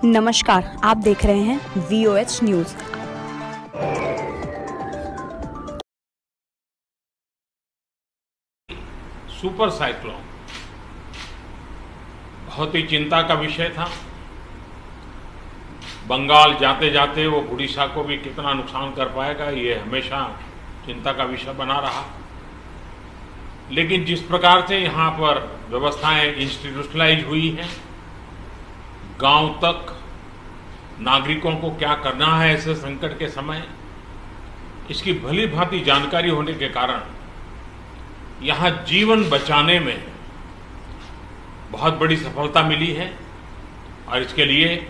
नमस्कार, आप देख रहे हैं VOH न्यूज। सुपर साइक्लोन बहुत ही चिंता का विषय था। बंगाल जाते जाते वो उड़ीसा को भी कितना नुकसान कर पाएगा, ये हमेशा चिंता का विषय बना रहा। लेकिन जिस प्रकार से यहाँ पर व्यवस्थाएं इंस्टीट्यूशनलाइज हुई हैं, गांव तक नागरिकों को क्या करना है ऐसे संकट के समय, इसकी भली भांति जानकारी होने के कारण यहाँ जीवन बचाने में बहुत बड़ी सफलता मिली है। और इसके लिए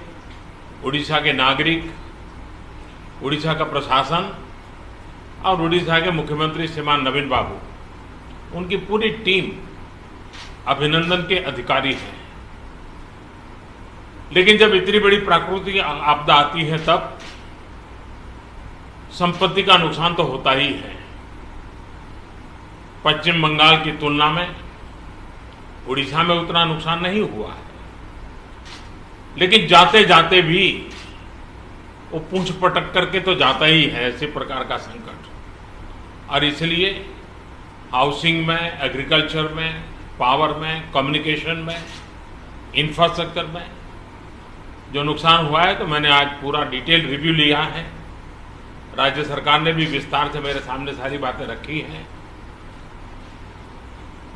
उड़ीसा के नागरिक, उड़ीसा का प्रशासन और उड़ीसा के मुख्यमंत्री श्रीमान नवीन बाबू, उनकी पूरी टीम अभिनंदन के अधिकारी हैं। लेकिन जब इतनी बड़ी प्राकृतिक आपदा आती है तब संपत्ति का नुकसान तो होता ही है। पश्चिम बंगाल की तुलना में उड़ीसा में उतना नुकसान नहीं हुआ है, लेकिन जाते जाते भी वो पूंछ पटक करके तो जाता ही है ऐसे प्रकार का संकट। और इसलिए हाउसिंग में, एग्रीकल्चर में, पावर में, कम्युनिकेशन में, इंफ्रास्ट्रक्चर में जो नुकसान हुआ है, तो मैंने आज पूरा डिटेल रिव्यू लिया है। राज्य सरकार ने भी विस्तार से मेरे सामने सारी बातें रखी हैं।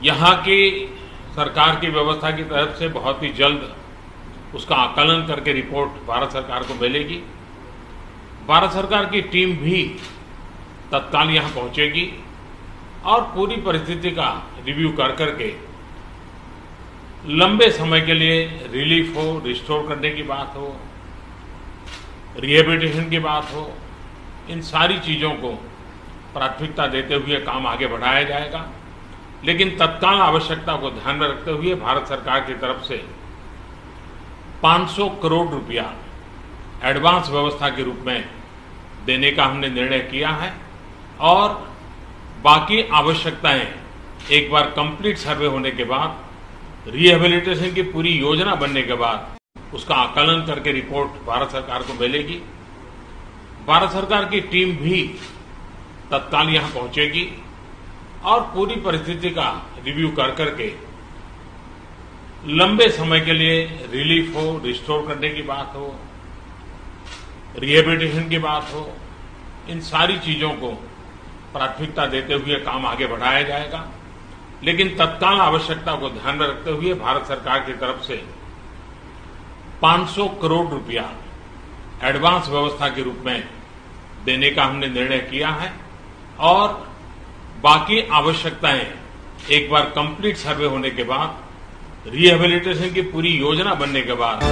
यहाँ की सरकार की व्यवस्था की तरफ से बहुत ही जल्द उसका आकलन करके रिपोर्ट भारत सरकार को मिलेगी। भारत सरकार की टीम भी तत्काल यहाँ पहुँचेगी और पूरी परिस्थिति का रिव्यू कर करके लंबे समय के लिए रिलीफ हो, रिस्टोर करने की बात हो, रिहेबिलिटेशन की बात हो, इन सारी चीज़ों को प्राथमिकता देते हुए काम आगे बढ़ाया जाएगा। लेकिन तत्काल आवश्यकता को ध्यान में रखते हुए भारत सरकार की तरफ से 500 करोड़ रुपया एडवांस व्यवस्था के रूप में देने का हमने निर्णय किया है और बाकी आवश्यकताएं एक बार कंप्लीट सर्वे होने के बाद, रिहेबिलिटेशन की पूरी योजना बनने के बाद उसका आकलन करके रिपोर्ट भारत सरकार को मिलेगी। भारत सरकार की टीम भी तत्काल यहाँ पहुंचेगी और पूरी परिस्थिति का रिव्यू कर करके लंबे समय के लिए रिलीफ हो, रिस्टोर करने की बात हो, रिहेबिलिटेशन की बात हो, इन सारी चीज़ों को प्राथमिकता देते हुए काम आगे बढ़ाया जाएगा। लेकिन तत्काल आवश्यकता को ध्यान में रखते हुए भारत सरकार की तरफ से 500 करोड़ रुपया एडवांस व्यवस्था के रूप में देने का हमने निर्णय किया है और बाकी आवश्यकताएं एक बार कंप्लीट सर्वे होने के बाद, रिहेबिलिटेशन की पूरी योजना बनने के बाद